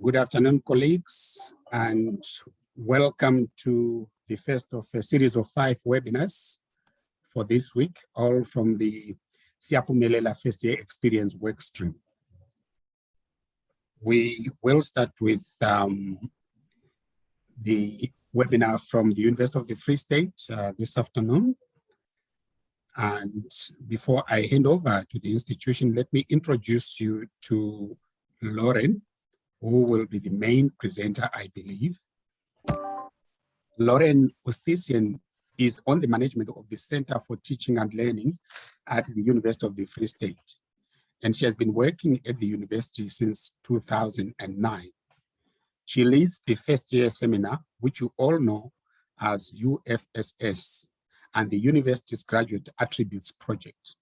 Good afternoon, colleagues, and welcome to the first of a series of 5 webinars for this week, all from the Siapumelela First Year Experience Workstream. We will start with the webinar from the University of the Free State this afternoon. And before I hand over to the institution, let me introduce you to Lauren, who will be the main presenter, I believe. Lauren Ostesian is on the management of the Center for Teaching and Learning at the University of the Free State. And she has been working at the university since 2009. She leads the first year seminar, which you all know as UFSS, and the university's Graduate Attributes Project.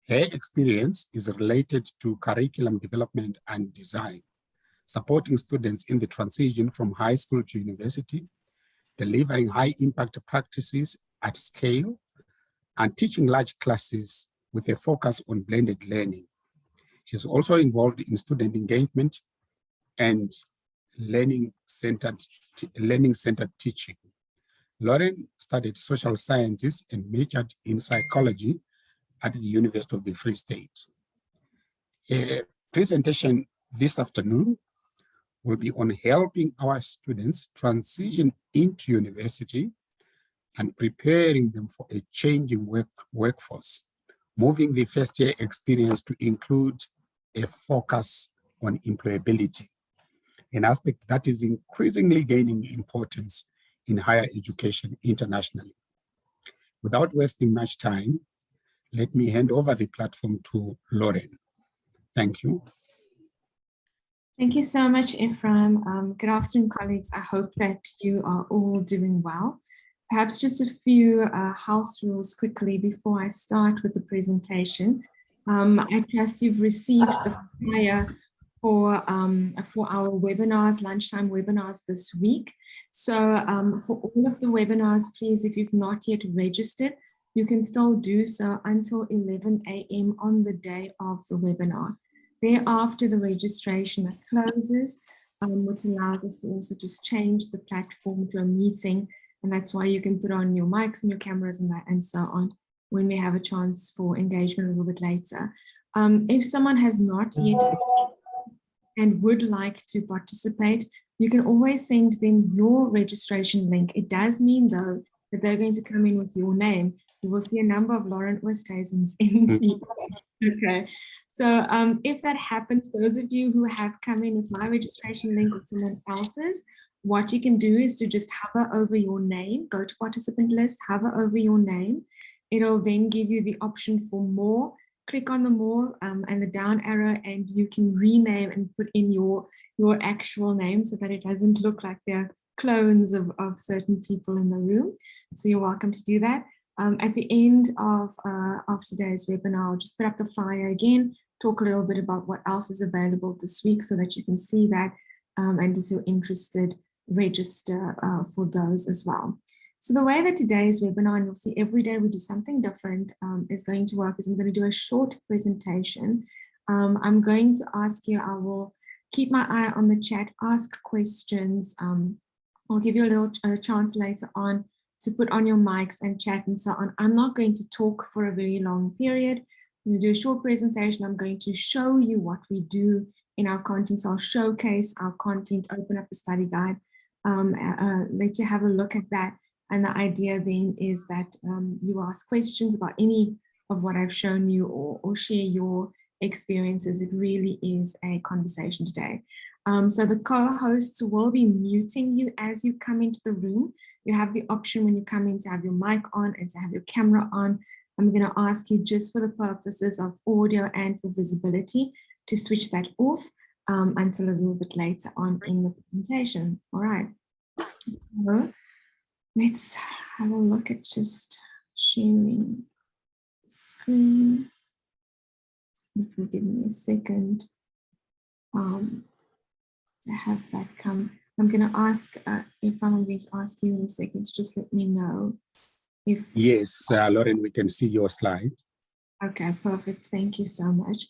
Her experience is related to curriculum development and design, supporting students in the transition from high school to university, delivering high impact practices at scale, and teaching large classes with a focus on blended learning. She's also involved in student engagement and learning-centered teaching. Lauren studied social sciences and majored in psychology at the University of the Free State. A presentation this afternoon will be on helping our students transition into university and preparing them for a changing workforce, moving the first year experience to include a focus on employability, an aspect that is increasingly gaining importance in higher education internationally. Without wasting much time, let me hand over the platform to Lauren. Thank you. Thank you so much, Ephraim. Good afternoon, colleagues. I hope that you are all doing well. Perhaps just a few house rules quickly before I start with the presentation. I trust you've received a flyer for our webinars, lunchtime webinars this week. So for all of the webinars, please, if you've not yet registered, you can still do so until 11 a.m. on the day of the webinar. Thereafter, the registration closes, which allows us to also just change the platform to a meeting. And that's why you can put on your mics and your cameras and so on when we have a chance for engagement a little bit later. If someone has not yet and would like to participate, you can always send them your registration link. It does mean, though, that they're going to come in with your name. You will see a number of Lauren Ostesians in the okay. So if that happens, those of you who have come in with my registration link or someone else's, what you can do is to just hover over your name, go to participant list, hover over your name. It'll then give you the option for more. Click on the more and the down arrow, and you can rename and put in your actual name so that it doesn't look like they're clones of certain people in the room. So you're welcome to do that. At the end of today's webinar, I'll just put up the flyer again, talk a little bit about what else is available this week so that you can see that. And if you're interested, register for those as well. So the way that today's webinar, and you'll see every day we do something different, is going to work is I'm going to do a short presentation. I'm going to ask you, I will keep my eye on the chat, ask questions. I'll give you a little chance later on to put on your mics and chat and so on. I'm not going to talk for a very long period. I'm going to do a short presentation. I'm going to show you what we do in our content. So I'll showcase our content, open up the study guide, let you have a look at that. And the idea then is that you ask questions about any of what I've shown you or share your experiences. It really is a conversation today. So the co-hosts will be muting you as you come into the room. You have the option when you come in to have your mic on and to have your camera on. I'm going to ask you, just for the purposes of audio and for visibility, to switch that off until a little bit later on in the presentation. All right. So let's have a look at just sharing the screen. If you give me a second to have that come. I'm going to ask, if I'm going to ask you in a second to just let me know if... Yes, Lauren, we can see your slide. Okay, perfect. Thank you so much.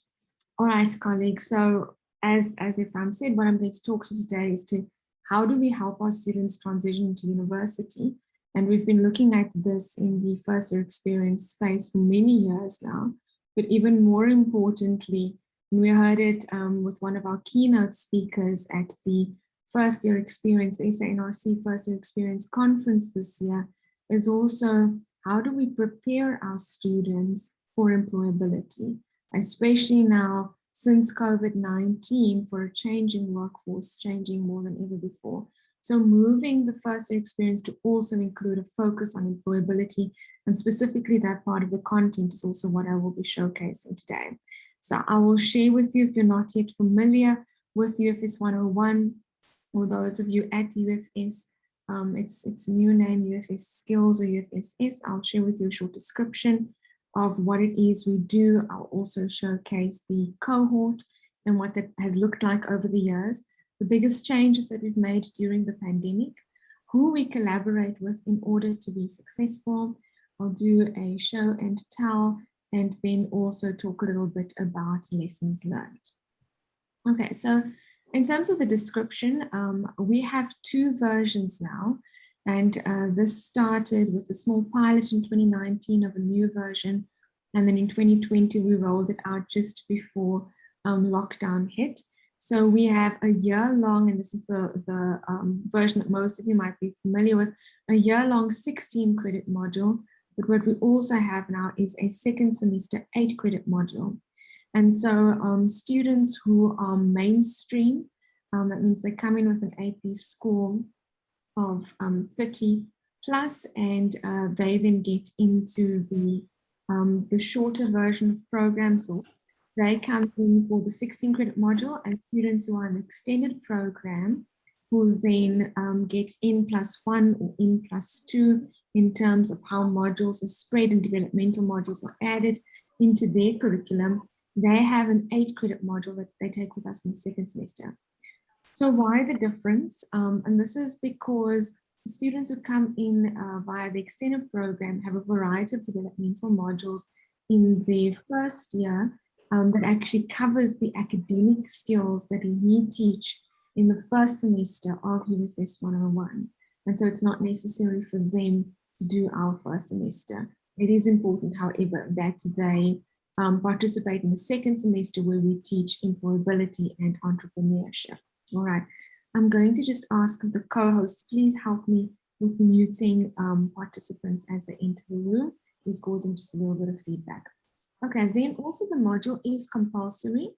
All right, colleagues. So as Ephraim said, what I'm going to talk to today is to how do we help our students transition to university? And we've been looking at this in the first year experience space for many years now, but even more importantly, and we heard it with one of our keynote speakers at the first year experience, the SANRC first year experience conference this year, is also how do we prepare our students for employability, especially now since COVID-19 for a changing workforce, changing more than ever before. So moving the first year experience to also include a focus on employability, and specifically that part of the content is also what I will be showcasing today. So I will share with you, if you're not yet familiar with UFS 101, or those of you at UFS, its new name, UFS Skills or UFSS, I'll share with you a short description of what it is we do. I'll also showcase the cohort and what that has looked like over the years, the biggest changes that we've made during the pandemic, who we collaborate with in order to be successful. I'll do a show and tell, and then also talk a little bit about lessons learned. Okay, so in terms of the description, we have two versions now, and this started with a small pilot in 2019 of a new version, and then in 2020 we rolled it out just before lockdown hit. So we have a year-long, and this is the version that most of you might be familiar with, a year-long 16-credit module, but what we also have now is a second semester 8-credit module. And so students who are mainstream, that means they come in with an AP score of 30 plus, and they then get into the shorter version of programs, or they come in for the 16-credit module, and students who are in an extended program who then get N+1 or N+2 in terms of how modules are spread and developmental modules are added into their curriculum. They have an 8-credit module that they take with us in the second semester. So why the difference? And this is because students who come in via the extended program have a variety of developmental modules in their first year that actually covers the academic skills that we teach in the first semester of UFS 101. And so it's not necessary for them to do our first semester. It is important, however, that they participate in the second semester where we teach employability and entrepreneurship. All right, I'm going to just ask the co-hosts, please help me with muting participants as they enter the room. It's causing just a little bit of feedback. Okay, then also the module is compulsory,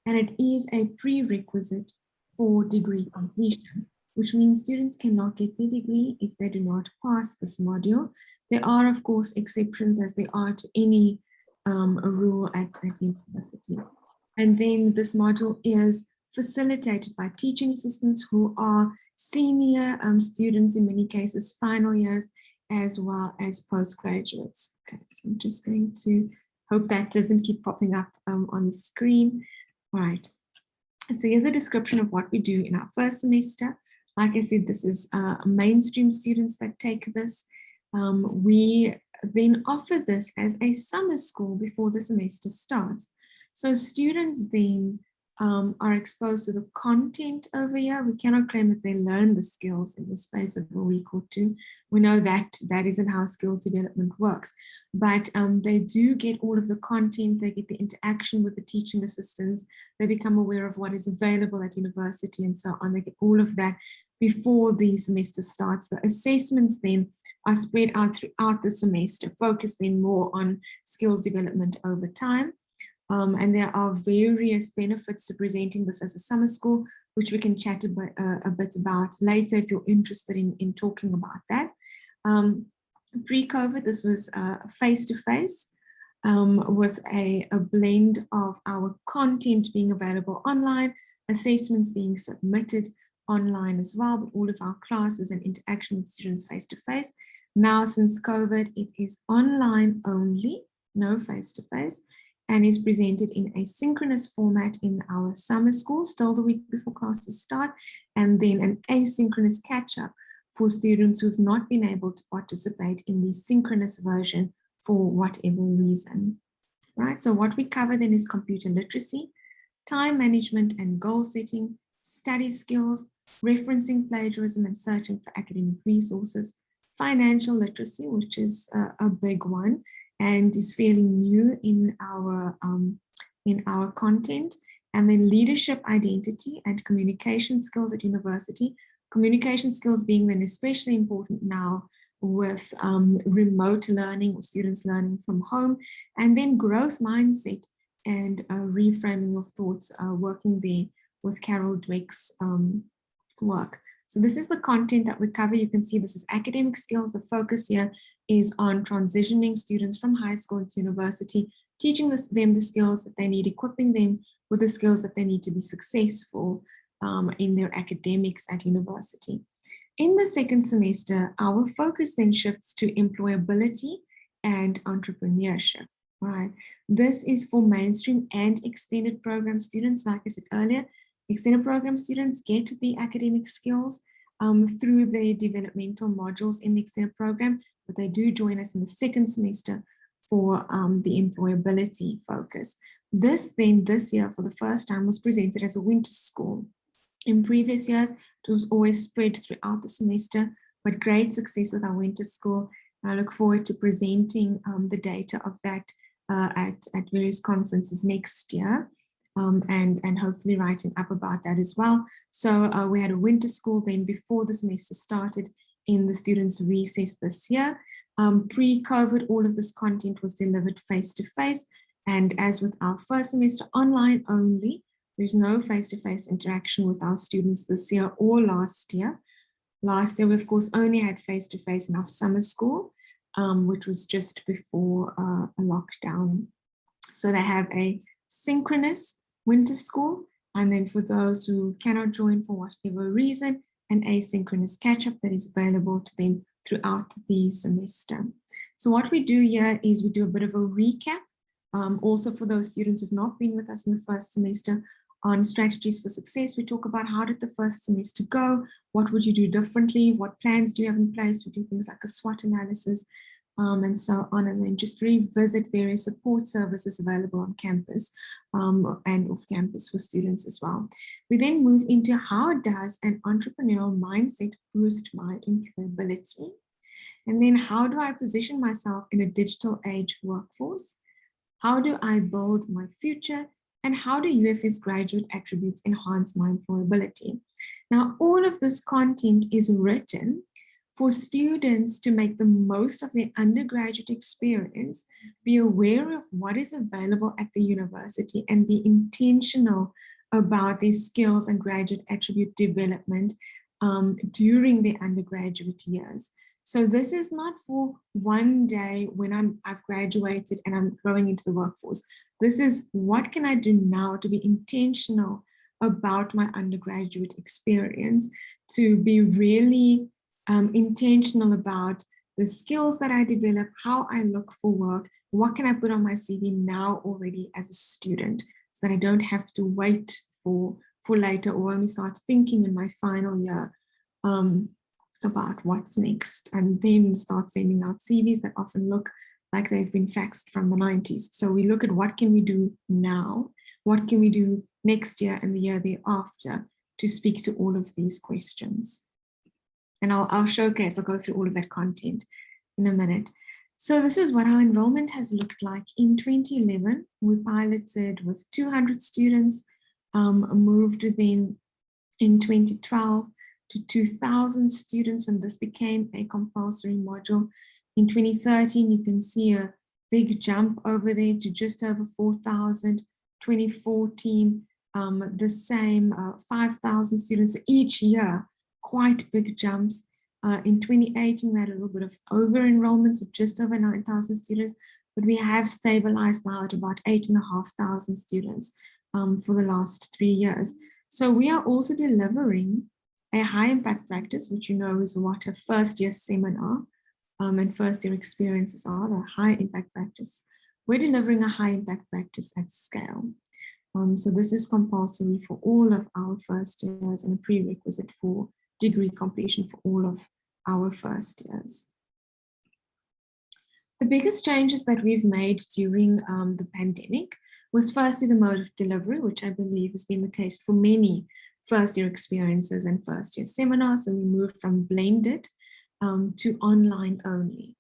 and it is a prerequisite for degree completion, which means students cannot get their degree if they do not pass this module. There are, of course, exceptions, as there are to any a rule at universities. And then this module is facilitated by teaching assistants who are senior students, in many cases final years, as well as postgraduates. Okay, so I'm just going to hope that doesn't keep popping up on the screen. All right, so here's a description of what we do in our first semester. Like I said, this is mainstream students that take this. We then offer this as a summer school before the semester starts. So students then are exposed to the content over here. We cannot claim that they learn the skills in the space of a week or two. We know that that isn't how skills development works, but they do get all of the content. They get the interaction with the teaching assistants. They become aware of what is available at university and so on. They get all of that before the semester starts. The assessments then are spread out throughout the semester, focused then more on skills development over time. And there are various benefits to presenting this as a summer school, which we can chat a bit about later if you're interested in talking about that. Pre-COVID, this was face-to-face with a blend of our content being available online, assessments being submitted online as well, but all of our classes and interaction with students face-to-face. Now, since COVID, it is online only, no face-to-face, and is presented in a synchronous format in our summer school, still the week before classes start, and then an asynchronous catch-up for students who've not been able to participate in the synchronous version for whatever reason. Right, so what we cover then is computer literacy. time management and goal setting, study skills, referencing plagiarism and searching for academic resources, financial literacy, which is a big one and is fairly new in our content, and then leadership identity and communication skills at university. Communication skills being then especially important now with remote learning or students learning from home, and then growth mindset and reframing of thoughts, working there with Carol Dweck's work. So this is the content that we cover. You can see this is academic skills. The focus here is on transitioning students from high school to university, teaching them the skills that they need, equipping them with the skills that they need to be successful in their academics at university. In the second semester, our focus then shifts to employability and entrepreneurship, right? This is for mainstream and extended program students. Like I said earlier, extended program students get the academic skills through the developmental modules in the extended program, but they do join us in the second semester for the employability focus. This year, for the first time, was presented as a winter school. In previous years, it was always spread throughout the semester, but great success with our winter school. I look forward to presenting the data of that at various conferences next year, and hopefully writing up about that as well. So we had a winter school then before the semester started in the students' recess this year. Pre-COVID, all of this content was delivered face-to-face, and as with our first semester, online only. There's no face-to-face interaction with our students this year or last year. Last year, we of course only had face-to-face in our summer school, which was just before a lockdown. So they have a synchronous winter school, and then for those who cannot join for whatever reason, an asynchronous catch-up that is available to them throughout the semester. So what we do here is we do a bit of a recap, also for those students who've not been with us in the first semester, on strategies for success. We talk about how did the first semester go, what would you do differently, what plans do you have in place. We do things like a SWOT analysis, and so on, and then just revisit various support services available on campus and off campus for students as well. We then move into how does an entrepreneurial mindset boost my employability? And then how do I position myself in a digital age workforce? How do I build my future? And how do UFS graduate attributes enhance my employability? Now, all of this content is written for students to make the most of their undergraduate experience, be aware of what is available at the university, and be intentional about their skills and graduate attribute development during their undergraduate years. So this is not for one day when I've graduated and I'm going into the workforce. This is what can I do now to be intentional about my undergraduate experience, to be really intentional about the skills that I develop, how I look for work, what can I put on my CV now already as a student, so that I don't have to wait for later or only start thinking in my final year about what's next, and then start sending out CVs that often look like they've been faxed from the 90s. So we look at what can we do now, what can we do next year and the year thereafter to speak to all of these questions. And I'll showcase, I'll go through all of that content in a minute. So this is what our enrollment has looked like. In 2011, we piloted with 200 students, moved then in 2012 to 2,000 students when this became a compulsory module. In 2013, you can see a big jump over there to just over 4,000. 2014, the same 5,000 students each year, quite big jumps. In 2018, we had a little bit of over enrollments of just over 9,000 students, but we have stabilized now at about 8,500 students for the last 3 years. So we are also delivering a high impact practice, which you know is what a first year seminar and first year experiences are, the high impact practice. We're delivering a high impact practice at scale. So this is compulsory for all of our first years and a prerequisite for degree completion for all of our first years. The biggest changes that we've made during the pandemic was firstly the mode of delivery, which I believe has been the case for many first-year experiences and first-year seminars, and we moved from blended to online only.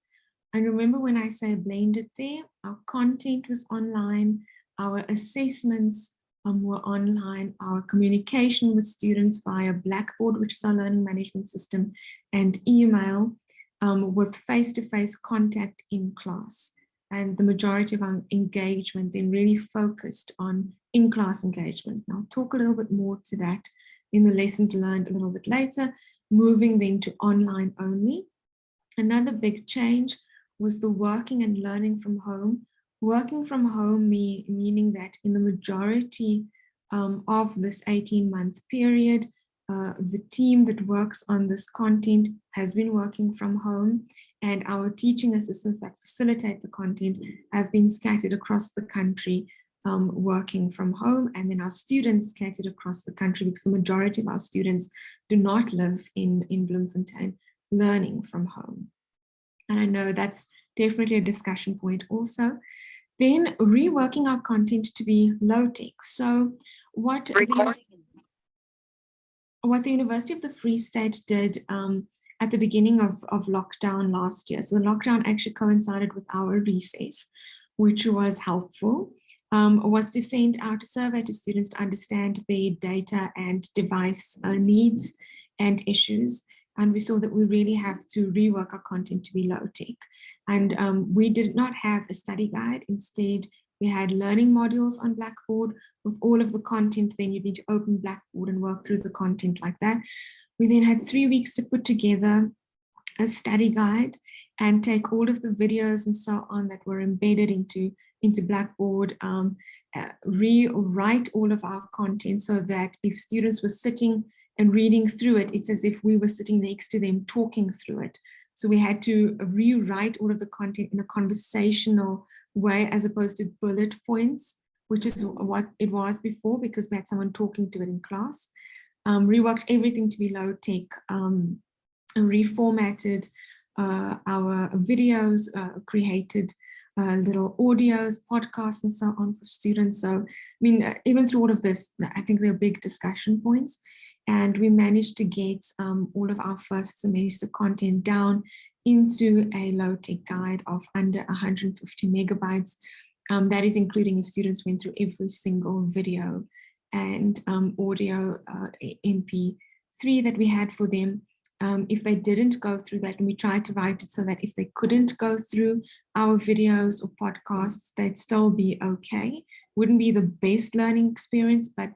And remember when I say blended there, our content was online, our assessments were online, our communication with students via Blackboard, which is our learning management system, and email with face-to-face contact in class. And the majority of our engagement then really focused on in-class engagement. And I'll talk a little bit more to that in the lessons learned a little bit later, moving then to online only. Another big change was the working and learning from home. Working from home meaning that in the majority of this 18-month period, the team that works on this content has been working from home, and our teaching assistants that facilitate the content have been scattered across the country working from home, and then our students scattered across the country because the majority of our students do not live in Bloemfontein, learning from home. And I know that's definitely a discussion point also. Then reworking our content to be low-tech. So what the University of the Free State did at the beginning of lockdown last year, so the lockdown actually coincided with our recess, which was helpful, was to send out a survey to students to understand their data and device needs and issues. And we saw that we really have to rework our content to be low-tech. And we did not have a study guide. Instead, we had learning modules on Blackboard with all of the content. Then you need to open Blackboard and work through the content like that. We then had 3 weeks to put together a study guide and take all of the videos and so on that were embedded into Blackboard, rewrite all of our content so that if students were sitting and reading through it, it's as if we were sitting next to them talking through it. So we had to rewrite all of the content in a conversational way as opposed to bullet points, which is what it was before because we had someone talking to it in class. Reworked everything to be low-tech, reformatted our videos, created little audios, podcasts, and so on for students. So, I mean, even through all of this, I think there are big discussion points. And we managed to get all of our first semester content down into a low-tech guide of under 150 megabytes. That is including if students went through every single video and audio MP3 that we had for them. If they didn't go through that, and we tried to write it so that if they couldn't go through our videos or podcasts, they'd still be okay. Wouldn't be the best learning experience, but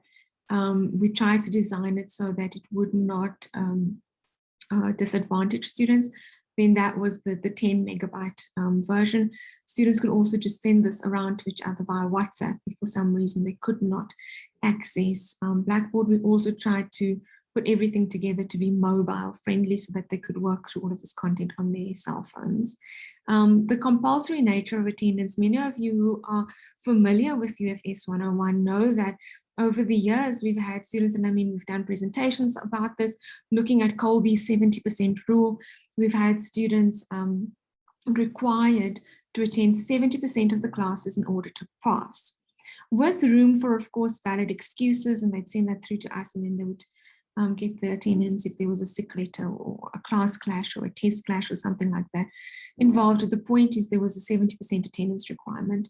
we tried to design it so that it would not disadvantage students. Then that was the 10 megabyte version. Students could also just send this around to each other via WhatsApp if for some reason they could not access Blackboard. We also tried to put everything together to be mobile friendly so that they could work through all of this content on their cell phones. The compulsory nature of attendance, many of you who are familiar with UFS 101 know that over the years we've had students, and I mean we've done presentations about this, looking at Colby's 70% rule. We've had students required to attend 70% of the classes in order to pass, with room for, of course, valid excuses, and they'd send that through to us, and then they would get the attendance if there was a sick letter or a class clash or a test clash or something like that involved. The point is there was a 70% attendance requirement,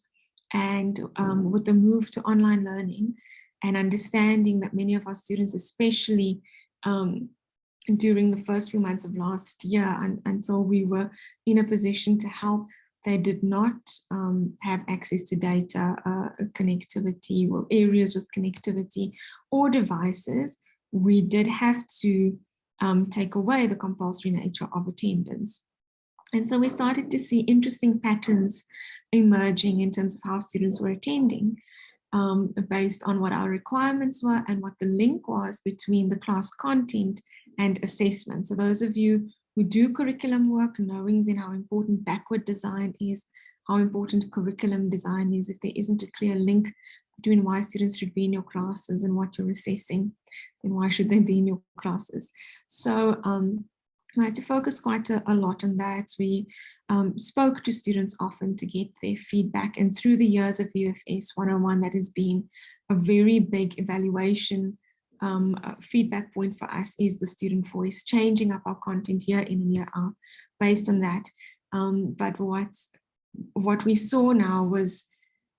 and with the move to online learning and understanding that many of our students, especially during the first few months of last year until we were in a position to help, they did not have access to data, connectivity, or areas with connectivity or devices. We did have to take away the compulsory nature of attendance. And so we started to see interesting patterns emerging in terms of how students were attending based on what our requirements were and what the link was between the class content and assessment. So those of you who do curriculum work, knowing then how important backward design is, how important curriculum design is, if there isn't a clear link between why students should be in your classes and what you're assessing, then why should they be in your classes? So I had to focus quite a lot on that. We spoke to students often to get their feedback, and through the years of UFS 101, that has been a very big evaluation feedback point for us, is the student voice, changing up our content year in and year out based on that. But what we saw now was,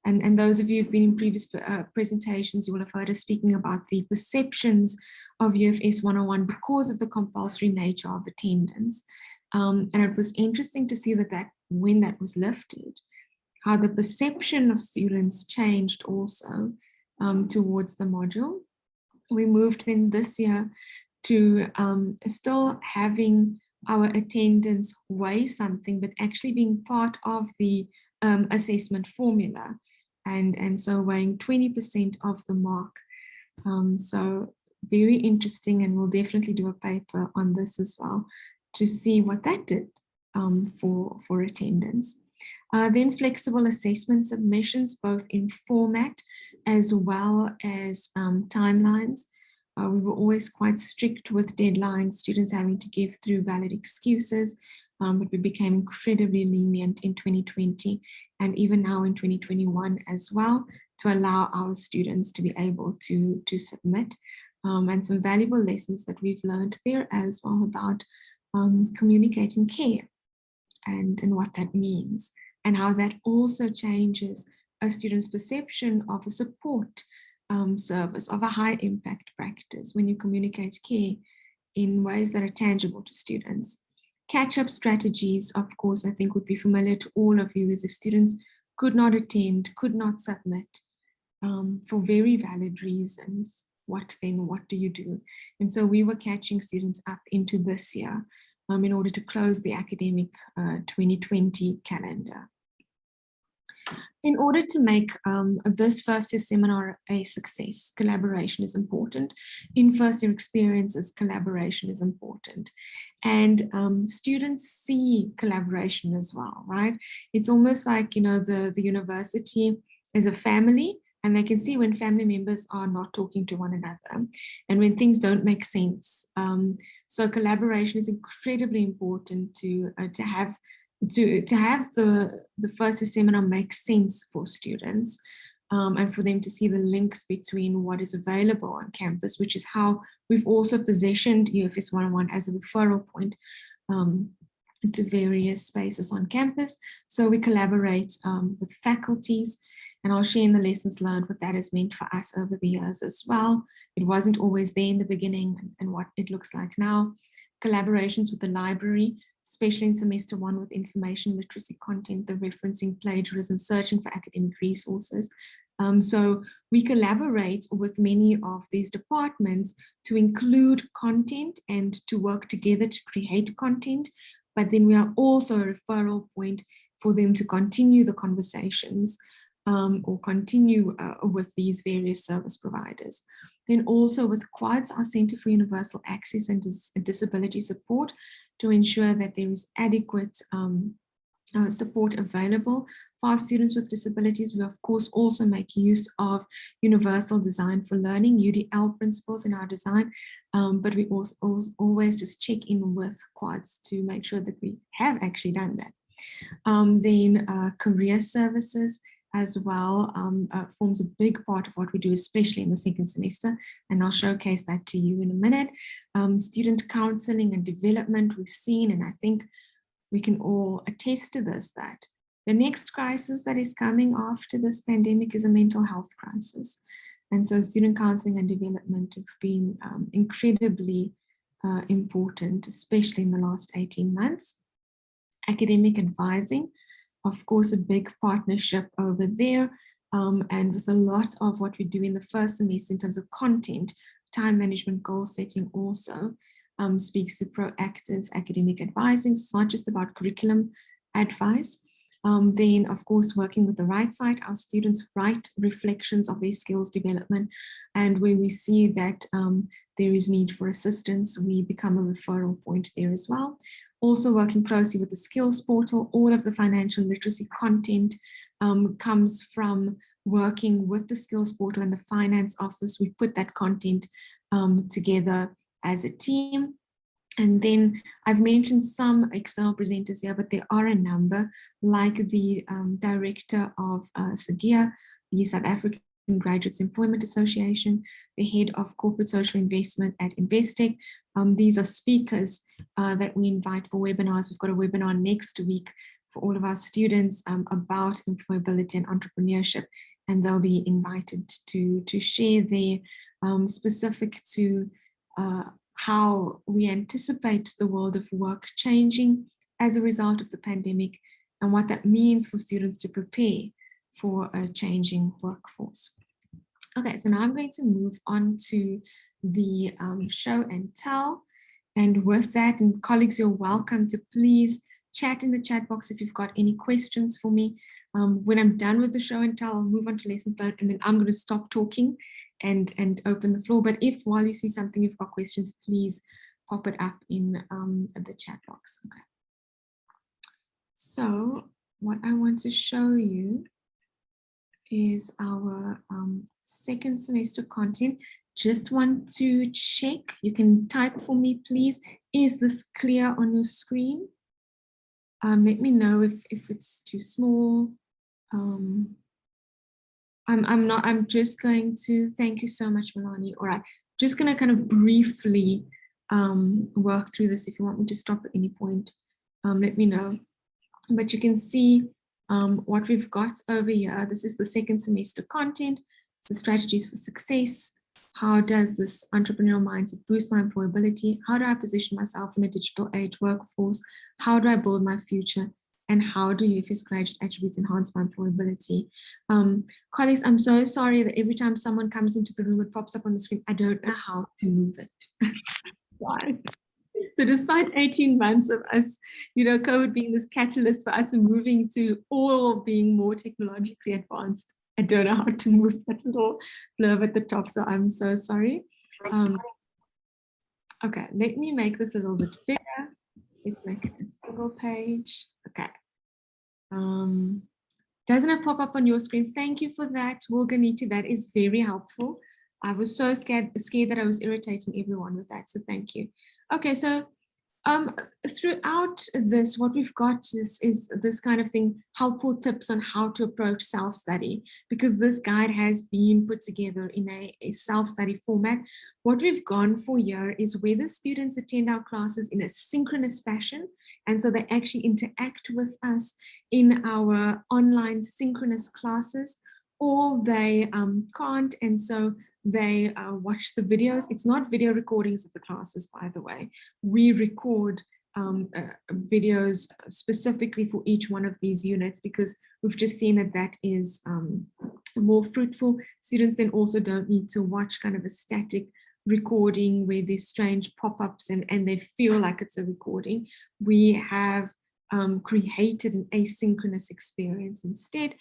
and those of you who've been in previous presentations, you will have heard us speaking about the perceptions of UFS 101 because of the compulsory nature of attendance. And it was interesting to see that when that was lifted, how the perception of students changed also towards the module. We moved then this year to still having our attendance weigh something, but actually being part of the assessment formula. And so weighing 20% of the mark. So very interesting, and we'll definitely do a paper on this as well to see what that did for attendance. Then flexible assessment submissions, both in format as well as timelines. We were always quite strict with deadlines, students having to give through valid excuses, but we became incredibly lenient in 2020 and even now in 2021 as well, to allow our students to be able to submit. And some valuable lessons that we've learned there as well about communicating care and what that means, and how that also changes a student's perception of a support service, of a high impact practice, when you communicate care in ways that are tangible to students. Catch-up strategies, of course, I think would be familiar to all of you, is if students could not attend, could not submit for very valid reasons, what do you do? And so we were catching students up into this year in order to close the academic 2020 calendar. In order to make this first year seminar a success, collaboration is important. In first year experiences, collaboration is important. And students see collaboration as well, right? It's almost like, you know, the university is a family, and they can see when family members are not talking to one another and when things don't make sense. So collaboration is incredibly important to have the first seminar make sense for students, and for them to see the links between what is available on campus, which is how we've also positioned UFS 101 as a referral point to various spaces on campus. So we collaborate with faculties, and I'll share in the lessons learned what that has meant for us over the years as well. It wasn't always there in the beginning, and what it looks like now. Collaborations with the library, especially in semester 1 with information literacy content, the referencing, plagiarism, searching for academic resources. So we collaborate with many of these departments to include content and to work together to create content, but then we are also a referral point for them to continue the conversations or continue with these various service providers. Then also with QUADS, our Center for Universal Access and Disability Support, to ensure that there is adequate support available for our students with disabilities. We of course also make use of Universal Design for Learning, UDL principles in our design, but we also always just check in with QUADS to make sure that we have actually done that. Then career services as well forms a big part of what we do, especially in the second semester, and I'll showcase that to you in a minute. Student counseling and development we've seen, and I think we can all attest to this, that the next crisis that is coming after this pandemic is a mental health crisis. And so student counseling and development have been incredibly important, especially in the last 18 months. Academic advising, of course, a big partnership over there, and with a lot of what we do in the first semester in terms of content, time management, goal setting also speaks to proactive academic advising. So it's not just about curriculum advice. Then, of course, working with the right side, our students write reflections of their skills development, and where we see that there is need for assistance, we become a referral point there as well. Also working closely with the skills portal, all of the financial literacy content comes from working with the skills portal and the finance office. We put that content together as a team. And then I've mentioned some external presenters here, but there are a number, like the director of SAGIA, the South African Graduates Employment Association, the head of corporate social investment at Investec. These are speakers that we invite for webinars. We've got a webinar next week for all of our students about employability and entrepreneurship, and they'll be invited to share their specific to how we anticipate the world of work changing as a result of the pandemic and what that means for students to prepare for a changing workforce. Okay, so now I'm going to move on to the show and tell. And with that, and colleagues, you're welcome to please chat in the chat box if you've got any questions for me. When I'm done with the show and tell, I'll move on to lesson plan, and then I'm going to stop talking and open the floor. But if while you see something, you've got questions, please pop it up in the chat box. Okay. So what I want to show you is our second semester content. Just want to check, you can type for me, please. Is this clear on your screen? Let me know if it's too small. I'm just going to, thank you so much, Melanie. All right, just gonna kind of briefly work through this. If you want me to stop at any point, let me know. But you can see what we've got over here. This is the second semester content. It's the strategies for success. How does this entrepreneurial mindset boost my employability? How do I position myself in a digital age workforce? How do I build my future? And how do UFS graduate attributes enhance my employability? Colleagues, I'm so sorry that every time someone comes into the room, it pops up on the screen. I don't know how to move it. Why? So despite 18 months of us, COVID being this catalyst for us moving to all being more technologically advanced, I don't know how to move that little blurb at the top. So I'm so sorry. Okay, let me make this a little bit bigger. Let's make it a single page. Okay. Doesn't it pop up on your screens? Thank you for that, Wilganiti. That is very helpful. I was so scared that I was irritating everyone with that. So thank you. Okay, so throughout this, what we've got is this kind of thing, helpful tips on how to approach self-study, because this guide has been put together in a self-study format. What we've gone for here is whether students attend our classes in a synchronous fashion, and so they actually interact with us in our online synchronous classes, or they can't, and so they watch the videos. It's not video recordings of the classes, by the way. We record videos specifically for each one of these units because we've just seen that that is more fruitful. Students then also don't need to watch kind of a static recording where there's strange pop-ups and they feel like it's a recording. We have created an asynchronous experience instead.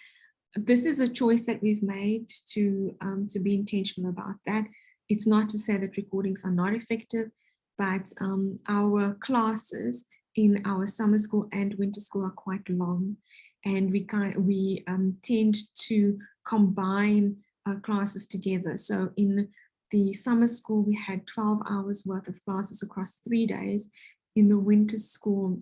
This is a choice that we've made to be intentional about that. It's not to say that recordings are not effective, but our classes in our summer school and winter school are quite long, and we tend to combine classes together. So in the summer school, we had 12 hours worth of classes across 3 days. In the winter school,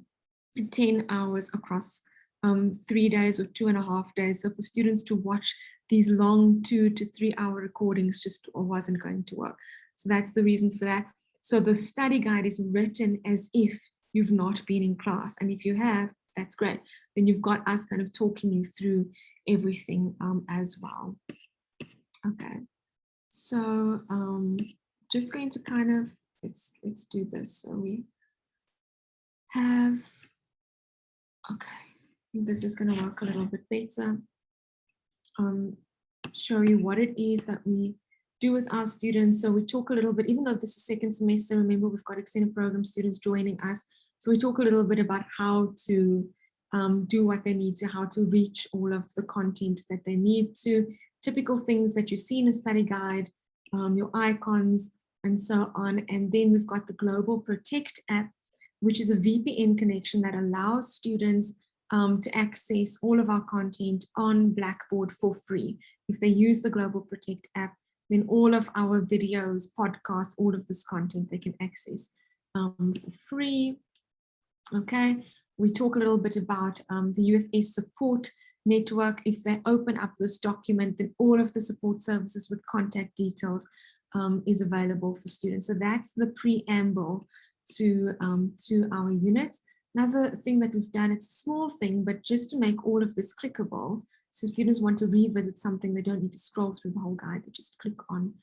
10 hours across 3 days or 2.5 days. So for students to watch these long 2 to 3 hour recordings just wasn't going to work. So that's the reason for that. So the study guide is written as if you've not been in class. And if you have, that's great. Then you've got us kind of talking you through everything as well. Okay. So just going to kind of, let's do this. So we have, okay. This is going to work a little bit better. Show you what it is that we do with our students. So we talk a little bit, even though this is second semester, remember we've got extended program students joining us. So we talk a little bit about how to do what they need to, how to reach all of the content that they need to, typical things that you see in a study guide, your icons and so on. And then we've got the Global Protect app, which is a VPN connection that allows students to access all of our content on Blackboard for free. If they use the Global Protect app, then all of our videos, podcasts, all of this content they can access for free. Okay, we talk a little bit about the UFS support network. If they open up this document, then all of the support services with contact details is available for students. So that's the preamble to our units. Another thing that we've done, it's a small thing, but just to make all of this clickable. So students want to revisit something, they don't need to scroll through the whole guide, they just click on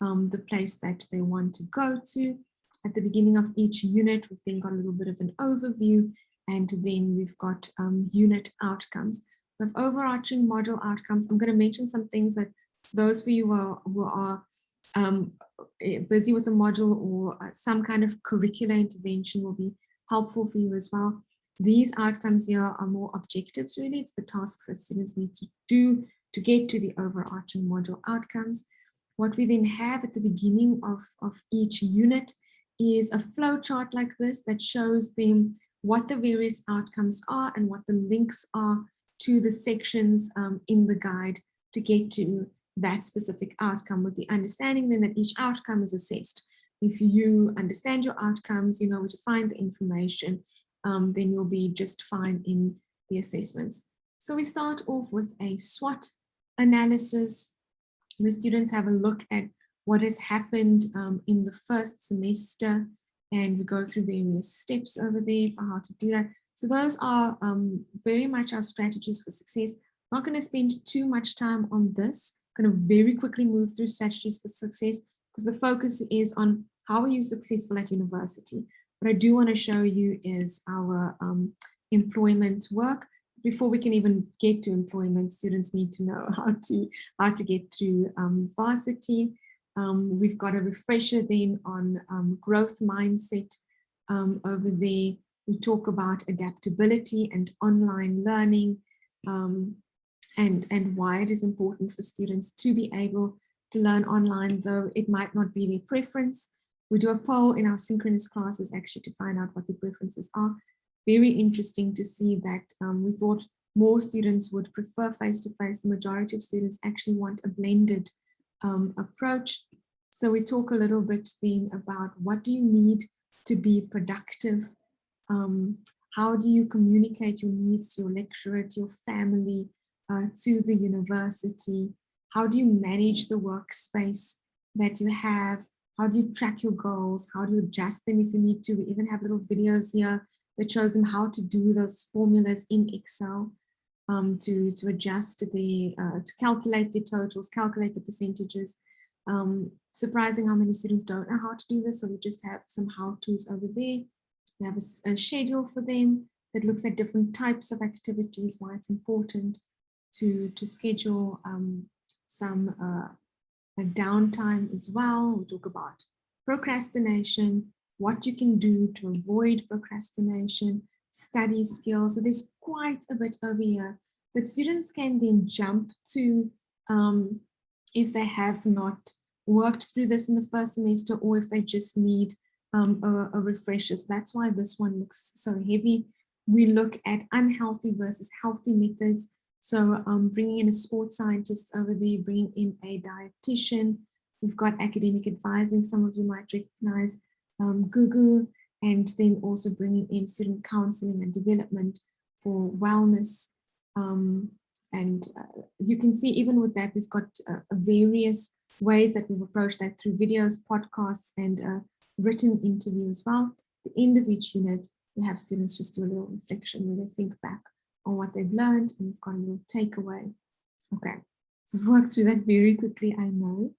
the place that they want to go to. At the beginning of each unit, we've then got a little bit of an overview, and then we've got unit outcomes. We have overarching module outcomes. I'm going to mention some things that those for you who are busy with a module or some kind of curricular intervention will be helpful for you as well. These outcomes here are more objectives, really. It's the tasks that students need to do to get to the overarching module outcomes. What we then have at the beginning of each unit is a flow chart like this that shows them what the various outcomes are and what the links are to the sections in the guide to get to that specific outcome, with the understanding then that each outcome is assessed. If you understand your outcomes, you know where to find the information, then you'll be just fine in the assessments. So we start off with a SWOT analysis. The students have a look at what has happened in the first semester, and we go through various steps over there for how to do that. So those are very much our strategies for success. I'm not going to spend too much time on this. I'm going to very quickly move through strategies for success because the focus is on how are you successful at university. What I do want to show you is our employment work. Before we can even get to employment, students need to know how to get through varsity. We've got a refresher then on growth mindset over there. We talk about adaptability and online learning and why it is important for students to be able to learn online, though it might not be their preference. We do a poll in our synchronous classes actually to find out what the preferences are. Very interesting to see that we thought more students would prefer face-to-face. The majority of students actually want a blended approach. So we talk a little bit then about what do you need to be productive? How do you communicate your needs to your lecturer, to your family, to the university? How do you manage the workspace that you have? How do you track your goals? How do you adjust them if you need to? We even have little videos here that shows them how to do those formulas in Excel to adjust to calculate the totals, calculate the percentages. Surprising how many students don't know how to do this, so we just have some how-tos over there. We have a schedule for them that looks at different types of activities, why it's important to schedule some a downtime as well. We talk about procrastination, what you can do to avoid procrastination, study skills. So there's quite a bit over here that students can then jump to if they have not worked through this in the first semester, or if they just need a refresher. So that's why this one looks so heavy. We look at unhealthy versus healthy methods. So bringing in a sports scientist over there, bringing in a dietitian. We've got academic advising, some of you might recognize Gugu, and then also bringing in student counseling and development for wellness. And you can see even with that, we've got various ways that we've approached that through videos, podcasts, and written interview as well. At the end of each unit, we have students just do a little reflection where they think back on what they've learned, and we've got a little takeaway. Okay, so we've worked through that very quickly, I know.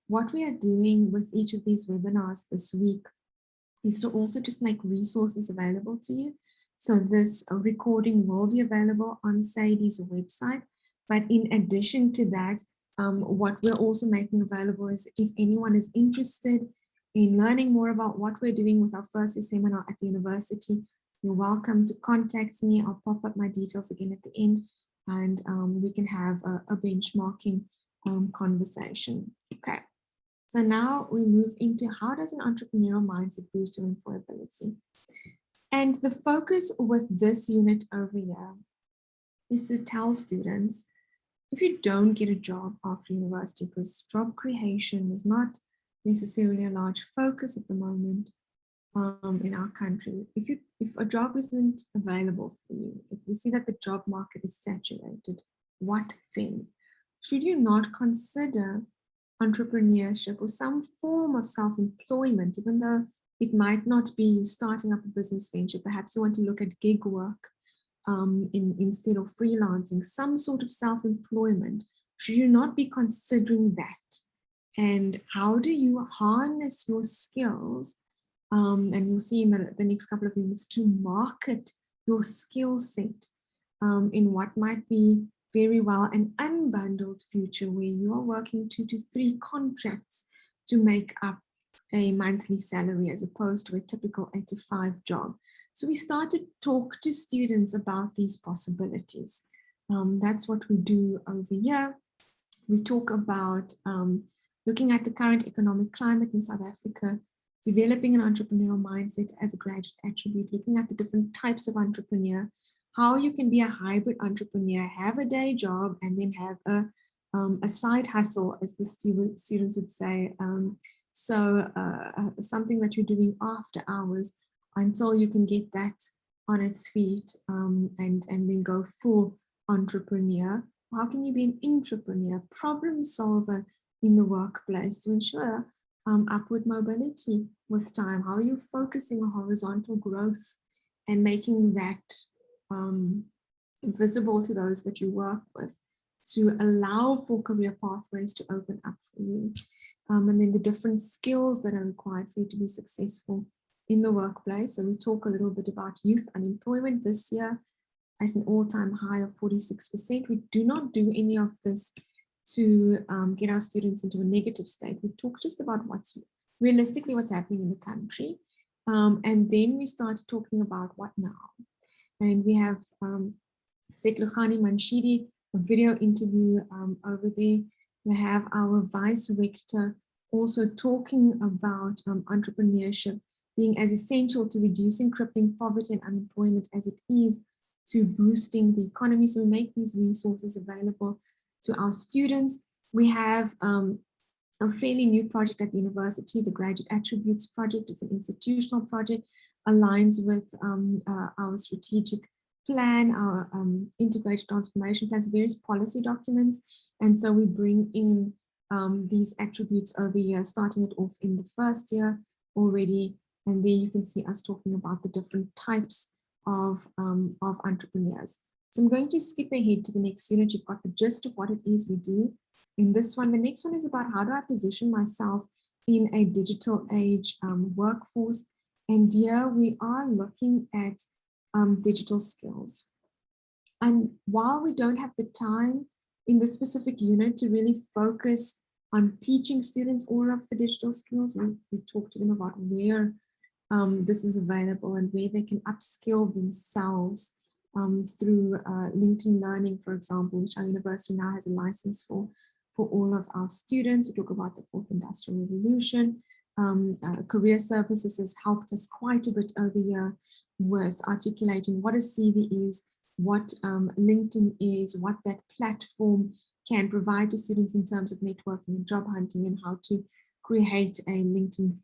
What we are doing with each of these webinars this week is to also just make resources available to you. So this recording will be available on Sadie's website, but in addition to that, what we're also making available is if anyone is interested in learning more about what we're doing with our first seminar at the university, you're welcome to contact me. I'll pop up my details again at the end, and we can have a benchmarking conversation. Okay, so now we move into how does an entrepreneurial mindset boost your employability? And the focus with this unit over here is to tell students, if you don't get a job after university, because job creation is not necessarily a large focus at the moment, in our country. If a job isn't available for you, if you see that the job market is saturated, what then? Should you not consider entrepreneurship or some form of self-employment, even though it might not be you starting up a business venture? Perhaps you want to look at gig work instead of freelancing, some sort of self-employment. Should you not be considering that? And how do you harness your skills? And you'll see in the next couple of minutes, to market your skill set in what might be very well an unbundled future where you are working 2 to 3 contracts to make up a monthly salary as opposed to a typical 8 to 5 job. So we start to talk to students about these possibilities. That's what we do over here. We talk about looking at the current economic climate in South Africa, developing an entrepreneurial mindset as a graduate attribute, looking at the different types of entrepreneur, how you can be a hybrid entrepreneur, have a day job, and then have a side hustle, as the students would say. Something that you're doing after hours until you can get that on its feet and then go full entrepreneur. How can you be an entrepreneur, problem solver in the workplace to ensure upward mobility with time? How are you focusing on horizontal growth and making that visible to those that you work with to allow for career pathways to open up for you? And then the different skills that are required for you to be successful in the workplace. So we talk a little bit about youth unemployment this year at an all-time high of 46%. We do not do any of this to get our students into a negative state. We talk just about what's realistically what's happening in the country. And then we start talking about what now. And we have Setlukhani Manshidi, a video interview over there. We have our vice rector also talking about entrepreneurship being as essential to reducing crippling poverty and unemployment as it is to boosting the economy. So we make these resources available to our students. We have a fairly new project at the university, the Graduate Attributes Project. It's an institutional project, aligns with our strategic plan, our integrated transformation plans, various policy documents. And so we bring in these attributes over here, starting it off in the first year already. And there you can see us talking about the different types of entrepreneurs. So I'm going to skip ahead to the next unit. You've got the gist of what it is we do in this one. The next one is about how do I position myself in a digital age workforce. And here we are looking at digital skills. And while we don't have the time in this specific unit to really focus on teaching students all of the digital skills, we talk to them about where this is available and where they can upskill themselves through LinkedIn Learning, for example, which our university now has a license for all of our students. We talk about the fourth industrial revolution. Career Services has helped us quite a bit over here with articulating what a CV is, what LinkedIn is, what that platform can provide to students in terms of networking and job hunting, and how to create a LinkedIn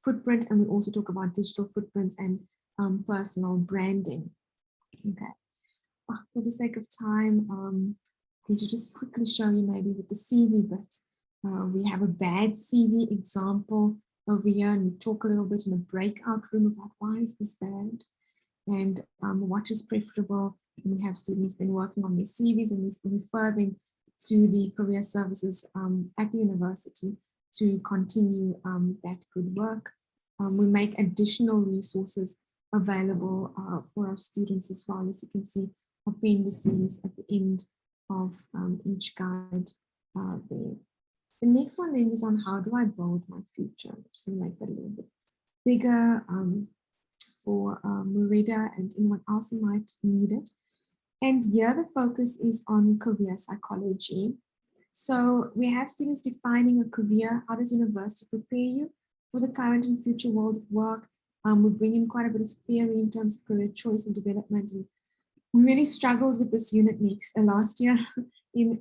footprint. And we also talk about digital footprints and personal branding. Okay. For the sake of time, I'm going to just quickly show you maybe with the CV bit. We have a bad CV example over here, and we talk a little bit in a breakout room about why is this bad and what is preferable. And we have students then working on their CVs, and we refer them to the career services at the university to continue that good work. We make additional resources available for our students as well. As you can see, appendices at the end of each guide there. The next one then is on how do I build my future. I'm just going to make that a little bit bigger for Marida and anyone else who might need it. And here the focus is on career psychology. So we have students defining a career. How does university prepare you for the current and future world of work? We bring in quite a bit of theory in terms of career choice and development. And we really struggled with this unit last year in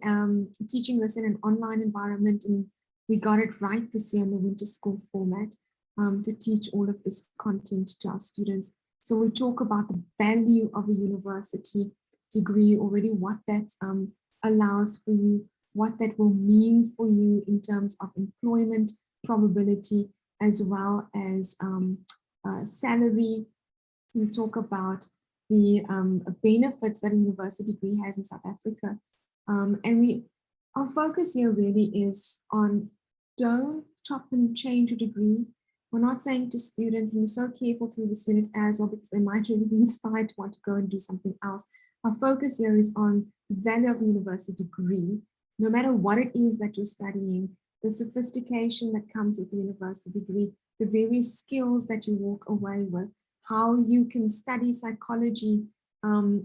teaching this in an online environment, and we got it right this year in the winter school format. to teach all of this content to our students. So we talk about the value of a university degree already, what that allows for you, what that will mean for you in terms of employment probability, as well as salary. We talk about the benefits that a university degree has in South Africa. And our focus here really is on don't chop and change your degree. We're not saying to students, and we're so careful through this unit as well, because they might really be inspired to want to go and do something else. Our focus here is on the value of a university degree, no matter what it is that you're studying, the sophistication that comes with the university degree, the various skills that you walk away with, how you can study psychology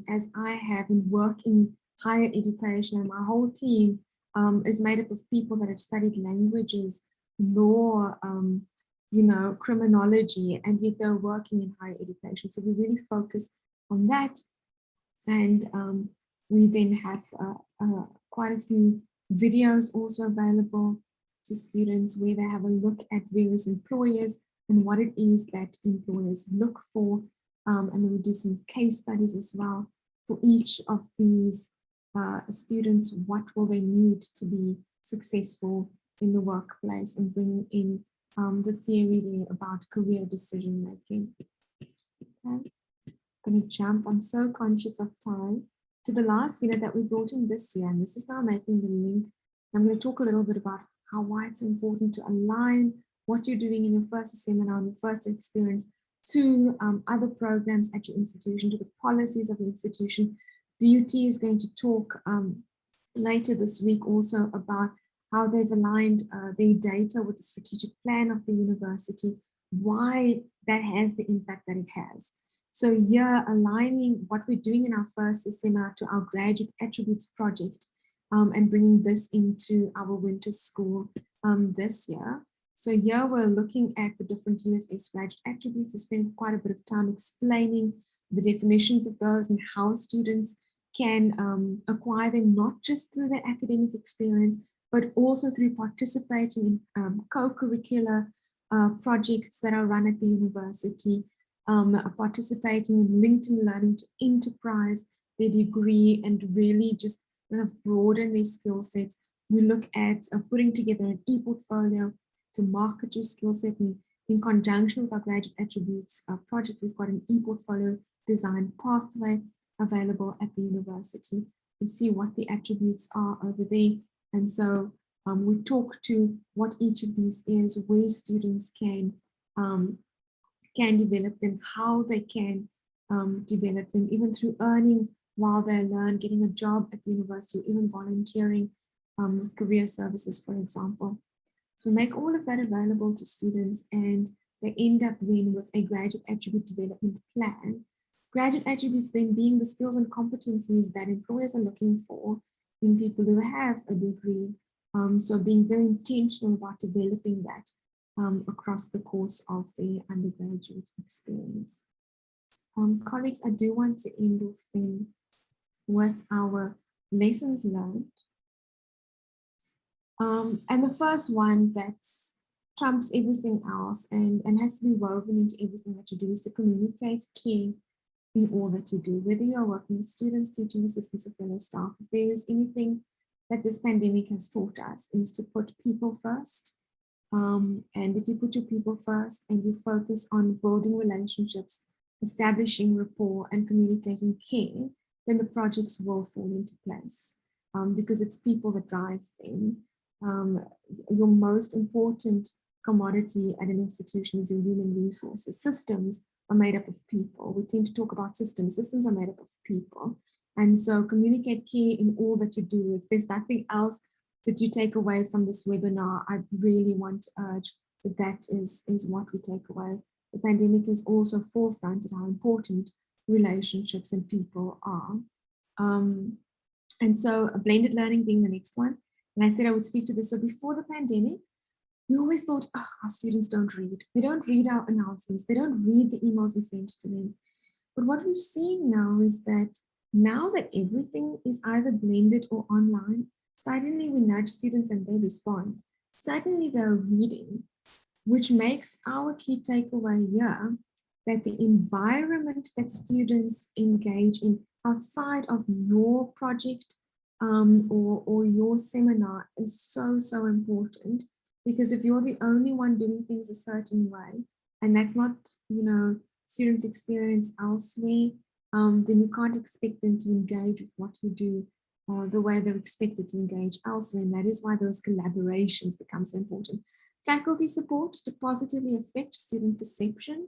as I have and work in higher education. And my whole team is made up of people that have studied languages, law, criminology, and yet they're working in higher education. So we really focus on that. And we then have quite a few videos also available to students where they have a look at various employers and what it is that employers look for. And then we do some case studies as well for each of these students. What will they need to be successful in the workplace, and bring in the theory there about career decision making. Okay. I'm going to jump, I'm so conscious of time, to the last unit that we brought in this year, and this is now making the link. I'm going to talk a little bit about why it's important to align what you're doing in your first seminar and your first experience to other programs at your institution, to the policies of the institution. DUT is going to talk later this week also about how they've aligned their data with the strategic plan of the university, why that has the impact that it has. So here, aligning what we're doing in our first seminar to our graduate attributes project, and bringing this into our winter school this year. So here we're looking at the different UFS graduate attributes. We spent quite a bit of time explaining the definitions of those and how students can acquire them, not just through their academic experience, but also through participating in co-curricular projects that are run at the university, participating in LinkedIn learning to enterprise their degree and really just kind of broaden their skill sets. We look at putting together an e-portfolio to market your skill set, and in conjunction with our graduate attributes project, we've got an e-portfolio design pathway available at the university. You can see what the attributes are over there. And so we talk to what each of these is, where students can develop them, how they can develop them, even through earning while they learn, getting a job at the university, or even volunteering with career services, for example. So we make all of that available to students, and they end up then with a graduate attribute development plan. Graduate attributes then being the skills and competencies that employers are looking for in people who have a degree. So being very intentional about developing that across the course of their undergraduate experience. Colleagues, I do want to end off then with our lessons learned. And the first one that trumps everything else and has to be woven into everything that you do is to communicate care in all that you do, whether you are working with students, teaching assistants, or fellow staff. If there is anything that this pandemic has taught us, is to put people first. And if you put your people first and you focus on building relationships, establishing rapport, and communicating care, then the projects will fall into place because it's people that drive them. Your most important commodity at an institution is your human resources. Systems are made up of people. We tend to talk about systems. Systems are made up of people. And so communicate care in all that you do. If there's nothing else that you take away from this webinar, I really want to urge that that is what we take away. The pandemic is also forefronted how important relationships and people are. And so blended learning being the next one. And I said I would speak to this. So before the pandemic, we always thought, oh, our students don't read. They don't read our announcements. They don't read the emails we send to them. But what we've seen now is that now that everything is either blended or online, suddenly we nudge students and they respond. Suddenly they're reading. which makes our key takeaway here that the environment that students engage in outside of your project or your seminar is so important, because if you're the only one doing things a certain way, and that's not, students' experience elsewhere, then you can't expect them to engage with what you do the way they're expected to engage elsewhere. And that is why those collaborations become so important. Faculty support to positively affect student perception.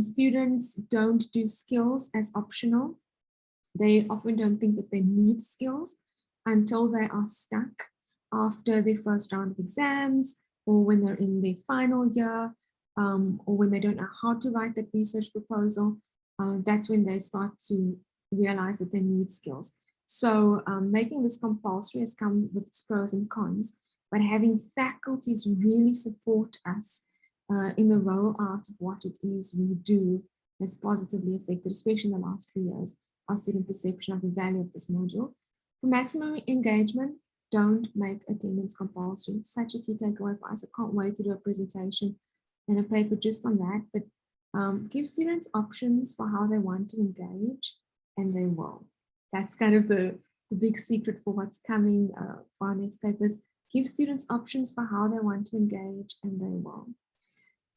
Students don't do skills as optional. They often don't think that they need skills until they are stuck after their first round of exams, or when they're in their final year, or when they don't know how to write that research proposal. That's when they start to realize that they need skills. So making this compulsory has come with its pros and cons, but having faculties really support us in the rollout of what it is we do has positively affected, especially in the last few years, our student perception of the value of this module. For maximum engagement, don't make attendance compulsory. It's such a key takeaway for us. I can't wait to do a presentation and a paper just on that, but give students options for how they want to engage, and they will. That's kind of the big secret for what's coming for our next papers. Give students options for how they want to engage, and they will.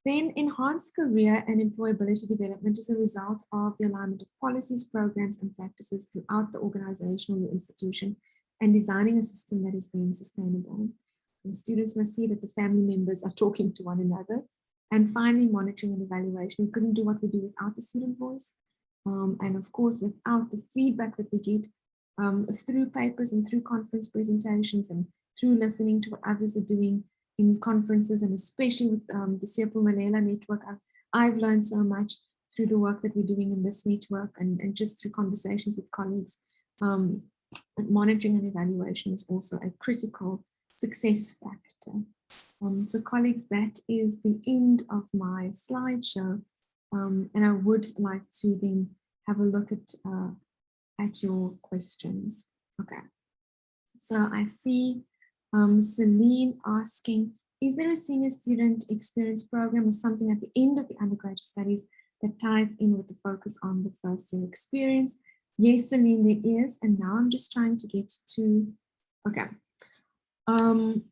Then enhanced career and employability development is a result of the alignment of policies, programs, and practices throughout the organization or your institution, and designing a system that is then sustainable. And students must see that the family members are talking to one another. And finally, monitoring and evaluation. We couldn't do what we do without the student voice. And of course, without the feedback that we get through papers and through conference presentations and through listening to what others are doing in conferences, and especially with the Sipho Manela network. I've learned so much through the work that we're doing in this network, and just through conversations with colleagues. Monitoring and evaluation is also a critical success factor. So colleagues, that is the end of my slideshow. And I would like to then have a look at your questions. Okay, so I see Celine asking, is there a senior student experience program or something at the end of the undergraduate studies that ties in with the focus on the first year experience? Yes, Celine, there is. And now I'm just trying to get to, okay.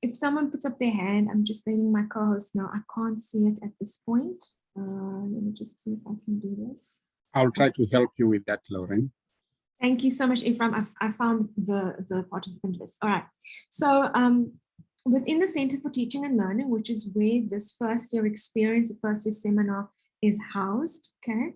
If someone puts up their hand, I'm just letting my co-host know. I can't see it at this point. Let me just see if I can do this. I'll try to help you with that, Lauren. Thank you so much, Ephraim. I found the participant list. All right. So within the Center for Teaching and Learning, which is where this first year experience, first year seminar is housed, okay,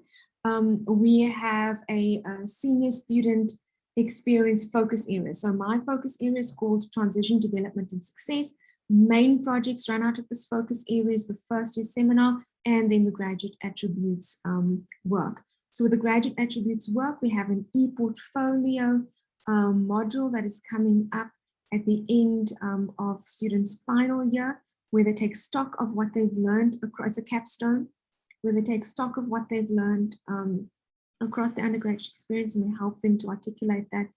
we have a senior student experience focus area. So my focus area is called Transition, Development and Success. Main projects run out of this focus area is the first year seminar and then the graduate attributes work. So with the graduate attributes work, we have an e-portfolio module that is coming up at the end of students' final year, where they take stock of what they've learned across a capstone, where they take stock of what they've learned across the undergraduate experience, and we help them to articulate that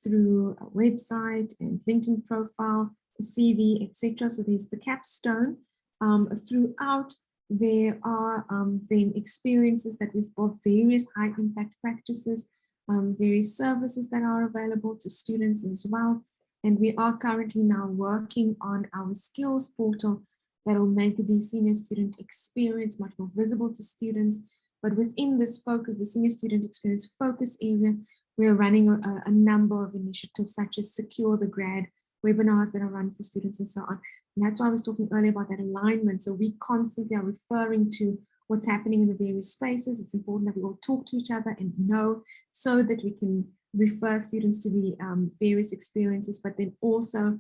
through a website and LinkedIn profile, a CV, etc. So there's the capstone. Throughout, there are then experiences that we've built, various high impact practices, various services that are available to students as well. And we are currently now working on our skills portal that will make the senior student experience much more visible to students. But within this focus, the senior student experience focus area, we're running a number of initiatives such as Secure the Grad, webinars that are run for students and so on. And that's why I was talking earlier about that alignment. So we constantly are referring to what's happening in the various spaces. It's important that we all talk to each other and know, so that we can refer students to the various experiences, but then also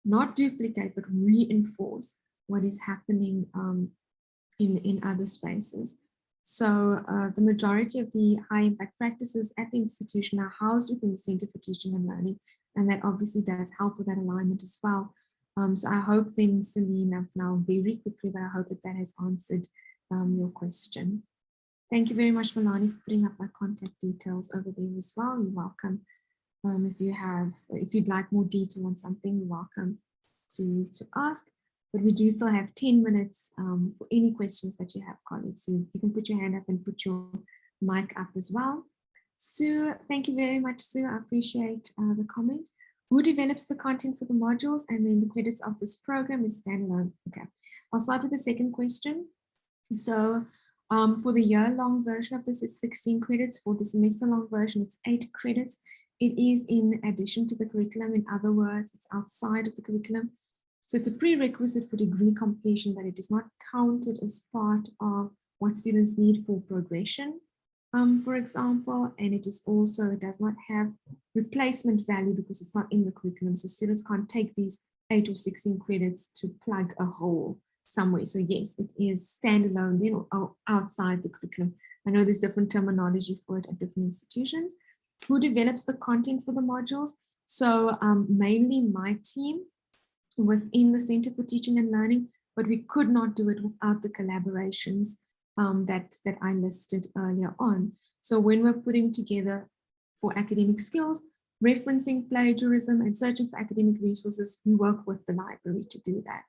not duplicate, but reinforce what is happening in other spaces. So the majority of the high impact practices at the institution are housed within the Center for Teaching and Learning, and that obviously does help with that alignment as well. So I hope then, Selena, now very quickly, but I hope that that has answered your question. Thank you very much, Melanie, for putting up my contact details over there as well. You're welcome. If you'd like more detail on something, you're welcome to ask. but we do still have 10 minutes for any questions that you have, colleagues. So you can put your hand up and put your mic up as well. Sue, thank you very much, Sue. I appreciate the comment. Who develops the content for the modules, and then the credits of this program is standalone? Okay, I'll start with the second question. So for the year-long version of this is 16 credits. For the semester-long version, it's 8 credits. It is in addition to the curriculum. In other words, it's outside of the curriculum. So it's a prerequisite for degree completion, but it is not counted as part of what students need for progression, for example, and it is also, it does not have replacement value because it's not in the curriculum. So students can't take these 8 or 16 credits to plug a hole somewhere. So yes, it is standalone, then or outside the curriculum. I know there's different terminology for it at different institutions. Who develops the content for the modules? So mainly my team within the Center for Teaching and Learning, but we could not do it without the collaborations that I listed earlier on. So when we're putting together for academic skills, referencing plagiarism and searching for academic resources, we work with the library to do that.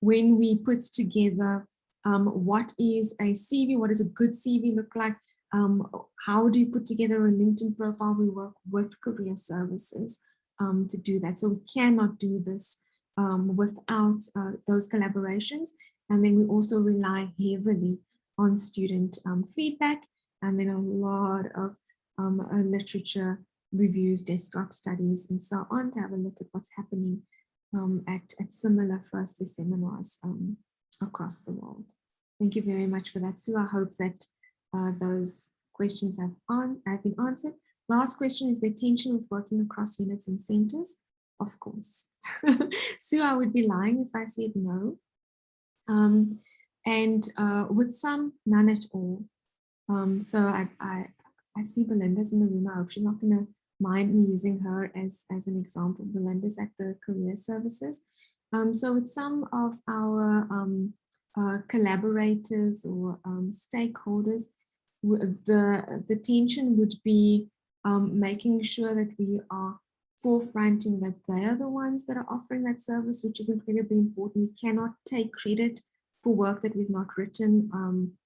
When we put together what is a CV, what does a good CV look like, how do you put together a LinkedIn profile, we work with career services to do that. So we cannot do this without those collaborations. And then we also rely heavily on student feedback, and then a lot of literature reviews, desktop studies, and so on to have a look at what's happening at similar first seminars across the world. Thank you very much for that, Sue. I hope that those questions have been answered. Last question is the tension with working across units and centers. Of course. Sue, I would be lying if I said no. And with some, none at all. So I see Belinda's in the room. I hope she's not going to mind me using her as an example. Belinda's at the career services. So with some of our collaborators or stakeholders, the tension would be making sure that we are forefronting that they are the ones that are offering that service, which is incredibly important. We cannot take credit for work that we've not written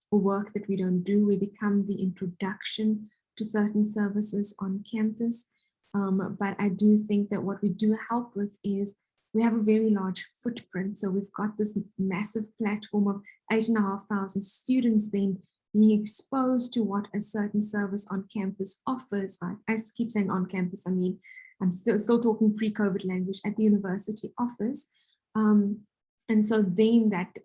or work that we don't do. We become the introduction to certain services on campus. But I do think that what we do help with is we have a very large footprint. So we've got this massive platform of 8,500 students then being exposed to what a certain service on campus offers. Right? I keep saying on campus, I mean, I'm still talking pre-COVID language at the university offers. And so then that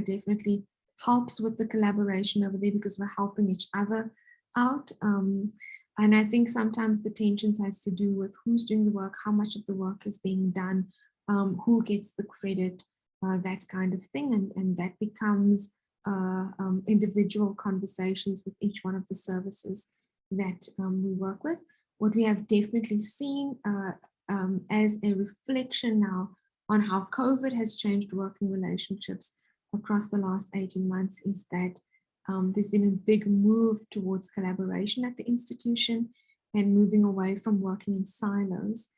definitely helps with the collaboration over there because we're helping each other out. And I think sometimes the tensions has to do with who's doing the work, how much of the work is being done, who gets the credit, that kind of thing. And that becomes individual conversations with each one of the services that we work with. What we have definitely seen as a reflection now on how COVID has changed working relationships across the last 18 months is that there's been a big move towards collaboration at the institution and moving away from working in silos.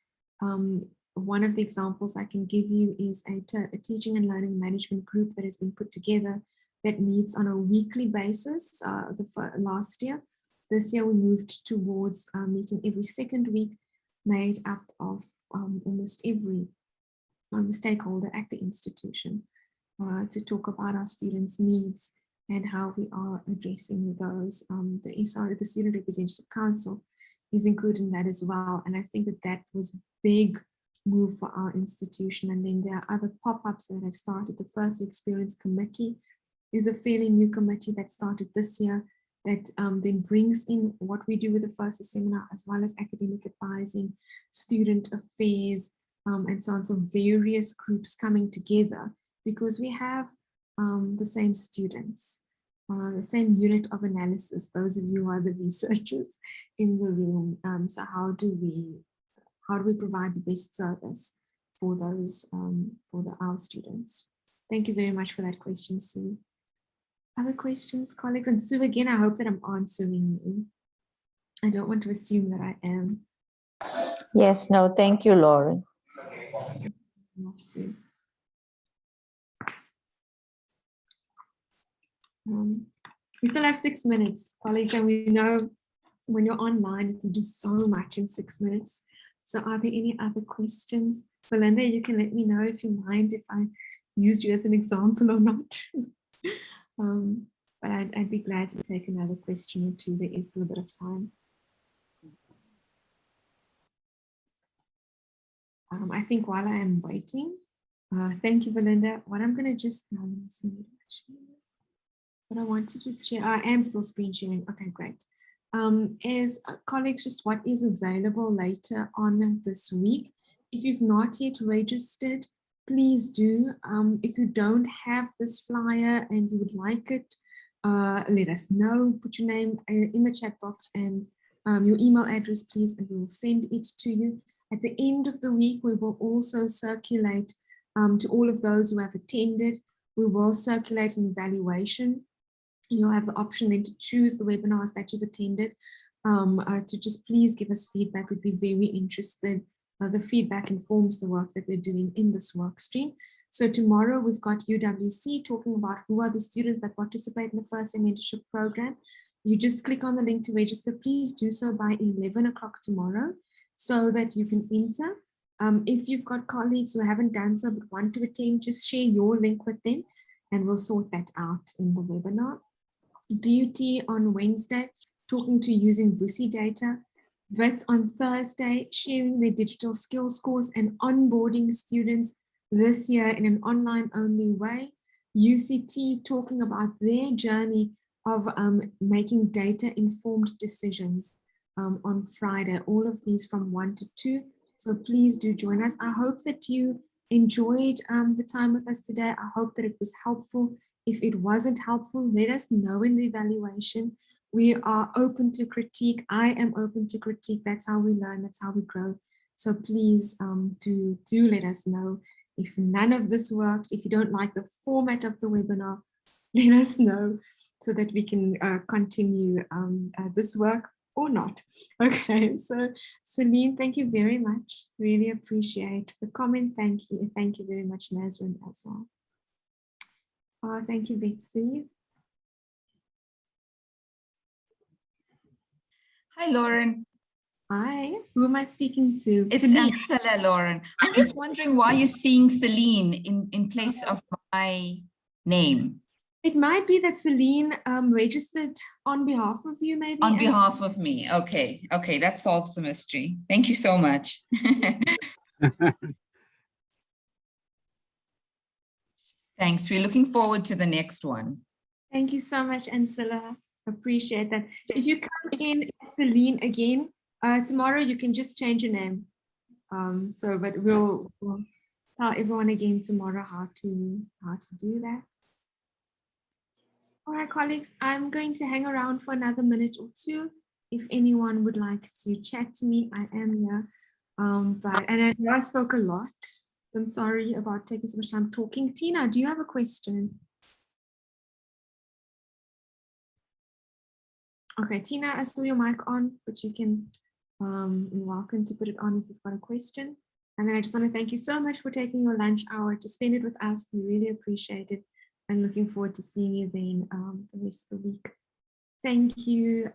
One of the examples I can give you is a teaching and learning management group that has been put together that meets on a weekly basis last year. This year we moved towards meeting every second week, made up of almost every stakeholder at the institution to talk about our students' needs and how we are addressing those. The Student Representative Council is included in that as well. And I think that was a big move for our institution. And then there are other pop-ups that have started. The First Experience Committee is a fairly new committee that started this year that then brings in what we do with the first seminar, as well as academic advising, student affairs, and so on. So various groups coming together because we have the same students, the same unit of analysis, those of you who are the researchers in the room. So how do we provide the best service for those, our students? Thank you very much for that question, Sue. Other questions, colleagues? And Sue, again, I hope that I'm answering you. I don't want to assume that I am. Yes, no, thank you, Lauren. Sue. We still have 6 minutes, colleagues, and we know when you're online, you can do so much in 6 minutes. So are there any other questions? Belinda, you can let me know if you mind if I used you as an example or not. But I'd be glad to take another question or two. There is still a bit of time. I think while I am waiting, thank you, Belinda. What I'm going to just, let me see what I want to just share. I am still screen sharing. Okay, great. Is colleagues, just what is available later on this week. If you've not yet registered, please do. If you don't have this flyer and you would like it, let us know. Put your name in the chat box and your email address, please, and we will send it to you. At the end of the week, we will also circulate to all of those who have attended. We will circulate an evaluation. You'll have the option then to choose the webinars that you've attended. To just please give us feedback. We'd be very interested. The feedback informs the work that we're doing in this work stream. So tomorrow we've got UWC talking about who are the students that participate in the first year mentorship program. You just click on the link to register. Please do so by 11 o'clock tomorrow so that you can enter. If you've got colleagues who haven't done so but want to attend, just share your link with them and we'll sort that out in the webinar. DUT on Wednesday, talking to using Busi data. VETS on Thursday, sharing their digital skills course and onboarding students this year in an online only way. UCT talking about their journey of making data informed decisions on Friday, all of these from 1 to 2. So please do join us. I hope that you enjoyed the time with us today. I hope that it was helpful. If it wasn't helpful, let us know in the evaluation. We are open to critique. I am open to critique. That's how we learn. That's how we grow. So please do let us know. If none of this worked, if you don't like the format of the webinar, let us know so that we can continue this work or not. Okay, so Celine, thank you very much. Really appreciate the comment. Thank you. Thank you very much, Nazrin, as well. Thank you, Betsy. Hi, Lauren. Hi, who am I speaking to? It's Ancilla, Lauren. I'm just wondering why you're seeing Celine in place of my name. It might be that Celine registered on behalf of you, maybe. On behalf of me. Okay. Okay, that solves the mystery. Thank you so much. Thanks. We're looking forward to the next one. Thank you so much, Ancilla. Appreciate that. If you come in Celine again, tomorrow you can just change your name. But we'll tell everyone again tomorrow how to do that. All right, colleagues, I'm going to hang around for another minute or two. If anyone would like to chat to me, I am here. And I know I spoke a lot. I'm sorry about taking so much time talking. Tina, do you have a question? Okay, Tina, I saw your mic on, but you can, you're welcome to put it on if you've got a question. And then I just want to thank you so much for taking your lunch hour to spend it with us. We really appreciate it and looking forward to seeing you then the rest of the week. Thank you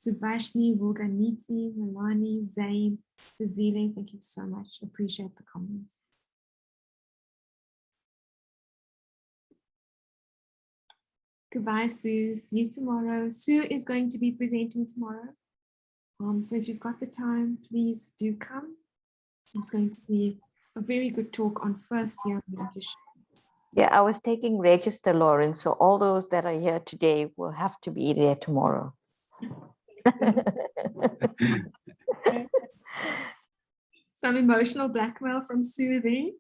to Vashni, Vulganiti, Milani, Zain, Zile. Thank you so much. Appreciate the comments. Goodbye, Sue. See you tomorrow. Sue is going to be presenting tomorrow. So if you've got the time, please do come. It's going to be a very good talk on first year English. Yeah, I was taking register, Lauren. So all those that are here today will have to be there tomorrow. Some emotional blackmail from Sue there.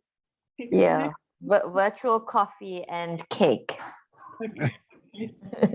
Yeah, virtual coffee and cake. Okay.